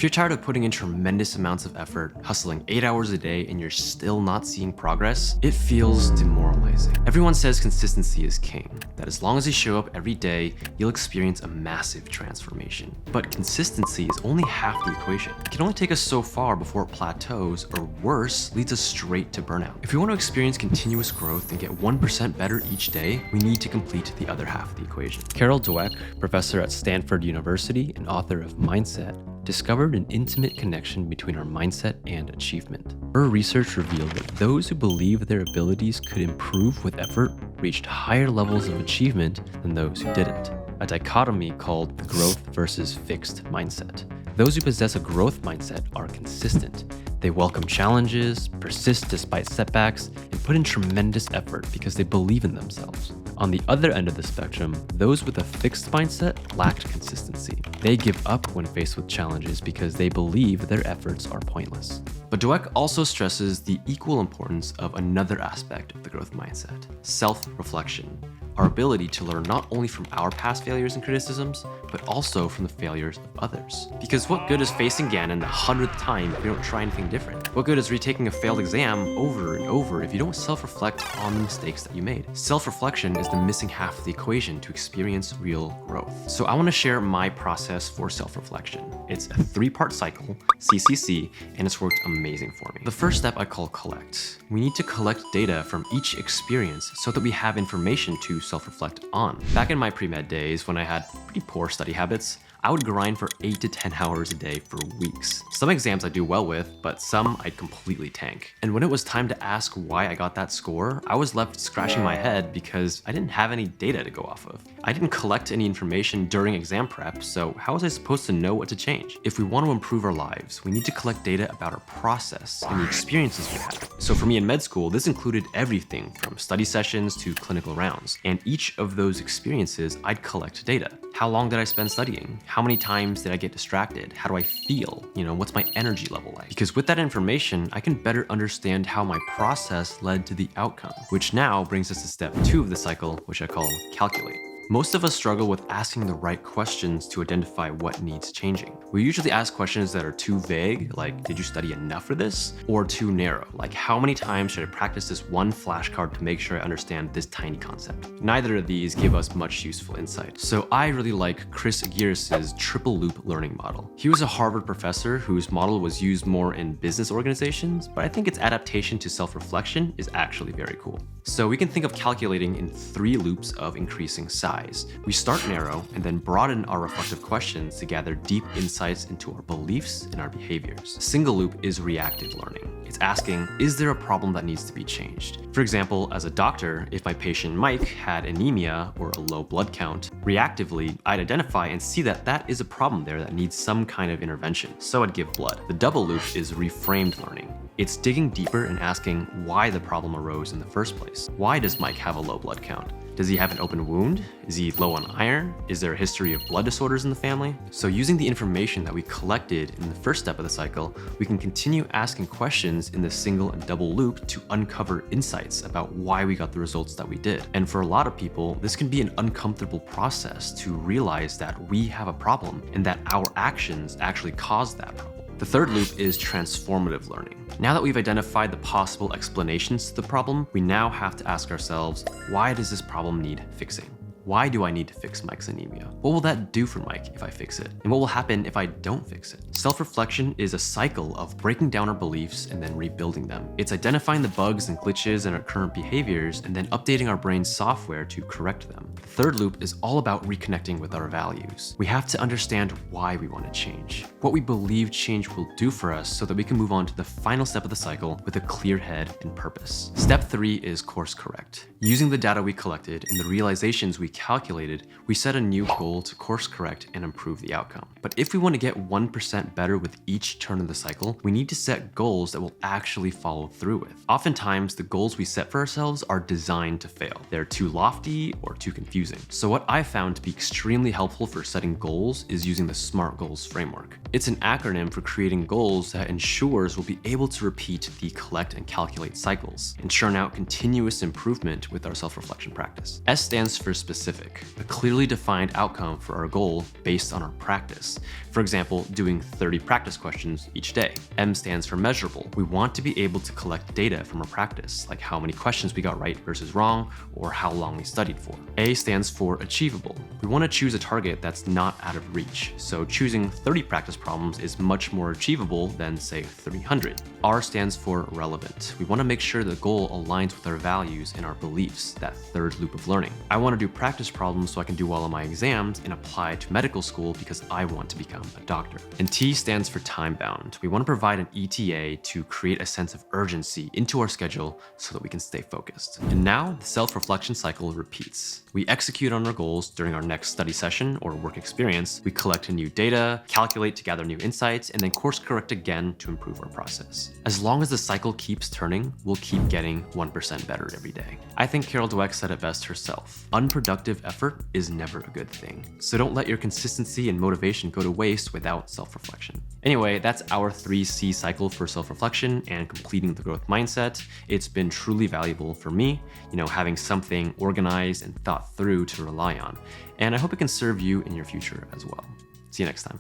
If you're tired of putting in tremendous amounts of effort, hustling 8 hours a day, and you're still not seeing progress, it feels demoralizing. Everyone says consistency is king, that as long as you show up every day, you'll experience a massive transformation. But consistency is only half the equation. It can only take us so far before it plateaus, or worse, leads us straight to burnout. If we want to experience continuous growth and get 1% better each day, we need to complete the other half of the equation. Carol Dweck, professor at Stanford University and author of Mindset, discovered an intimate connection between our mindset and achievement. Her research revealed that those who believed their abilities could improve with effort reached higher levels of achievement than those who didn't. A dichotomy called the growth versus fixed mindset. Those who possess a growth mindset are consistent. They welcome challenges, persist despite setbacks, and put in tremendous effort because they believe in themselves. On the other end of the spectrum, those with a fixed mindset lacked consistency. They give up when faced with challenges because they believe their efforts are pointless. But Dweck also stresses the equal importance of another aspect of the growth mindset: self-reflection. Our ability to learn not only from our past failures and criticisms, but also from the failures of others. Because what good is facing Gannon the 100th time if you don't try anything different? What good is retaking a failed exam over and over if you don't self-reflect on the mistakes that you made? Self-reflection is the missing half of the equation to experience real growth. So I want to share my process for self-reflection. It's a 3-part cycle, CCC, and it's worked amazing for me. The first step I call collect. We need to collect data from each experience so that we have information to self-reflect on. Back in my pre-med days, when I had pretty poor study habits, I would grind for 8 to 10 hours a day for weeks. Some exams I do well with, but some I'd completely tank. And when it was time to ask why I got that score, I was left scratching my head because I didn't have any data to go off of. I didn't collect any information during exam prep, so how was I supposed to know what to change? If we want to improve our lives, we need to collect data about our process and the experiences we had. So for me in med school, this included everything from study sessions to clinical rounds. And each of those experiences, I'd collect data. How long did I spend studying? How many times did I get distracted? How do I feel? What's my energy level like? Because with that information, I can better understand how my process led to the outcome, which now brings us to step 2 of the cycle, which I call calculate. Most of us struggle with asking the right questions to identify what needs changing. We usually ask questions that are too vague, like, did you study enough for this? Or too narrow, like, how many times should I practice this one flashcard to make sure I understand this tiny concept? Neither of these give us much useful insight. So I really like Chris Aguirre's triple loop learning model. He was a Harvard professor whose model was used more in business organizations, but I think its adaptation to self-reflection is actually very cool. So we can think of calculating in 3 loops of increasing size. We start narrow and then broaden our reflective questions to gather deep insights into our beliefs and our behaviors. Single loop is reactive learning. It's asking, is there a problem that needs to be changed? For example, as a doctor, if my patient Mike had anemia or a low blood count, reactively, I'd identify and see that that is a problem there that needs some kind of intervention, so I'd give blood. The double loop is reframed learning. It's digging deeper and asking why the problem arose in the first place. Why does Mike have a low blood count? Does he have an open wound? Is he low on iron? Is there a history of blood disorders in the family? So using the information that we collected in the first step of the cycle, we can continue asking questions in the single and double loop to uncover insights about why we got the results that we did. And for a lot of people, this can be an uncomfortable process to realize that we have a problem and that our actions actually caused that problem. The third loop is transformative learning. Now that we've identified the possible explanations to the problem, we now have to ask ourselves, why does this problem need fixing? Why do I need to fix Mike's anemia? What will that do for Mike if I fix it? And what will happen if I don't fix it? Self-reflection is a cycle of breaking down our beliefs and then rebuilding them. It's identifying the bugs and glitches in our current behaviors and then updating our brain's software to correct them. The third loop is all about reconnecting with our values. We have to understand why we want to change, what we believe change will do for us so that we can move on to the final step of the cycle with a clear head and purpose. Step 3 is course correct. Using the data we collected and the realizations we calculated, we set a new goal to course correct and improve the outcome. But if we want to get 1% better with each turn of the cycle, we need to set goals that we'll actually follow through with. Oftentimes, the goals we set for ourselves are designed to fail. They're too lofty or too confusing. So what I found to be extremely helpful for setting goals is using the SMART goals framework. It's an acronym for creating goals that ensures we'll be able to repeat the collect and calculate cycles and churn out continuous improvement with our self-reflection practice. S stands for specific. specific, a clearly defined outcome for our goal based on our practice. For example, doing 30 practice questions each day. M stands for measurable. We want to be able to collect data from our practice, like how many questions we got right versus wrong, or how long we studied for. A stands for achievable. We want to choose a target that's not out of reach, so choosing 30 practice problems is much more achievable than, say, 300. R stands for relevant. We want to make sure the goal aligns with our values and our beliefs, that third loop of learning. I want to do practice problems so I can do well on my exams and apply to medical school because I want to become a doctor. And T stands for time bound. We want to provide an ETA to create a sense of urgency into our schedule so that we can stay focused. And now the self-reflection cycle repeats. We execute on our goals during our next study session or work experience. We collect new data, calculate to gather new insights, and then course correct again to improve our process. As long as the cycle keeps turning, we'll keep getting 1% better every day. I think Carol Dweck said it best herself. Unproductive effort is never a good thing. So don't let your consistency and motivation go to waste without self-reflection. Anyway, that's our 3C cycle for self-reflection and completing the growth mindset. It's been truly valuable for me, having something organized and thought through to rely on. And I hope it can serve you in your future as well. See you next time.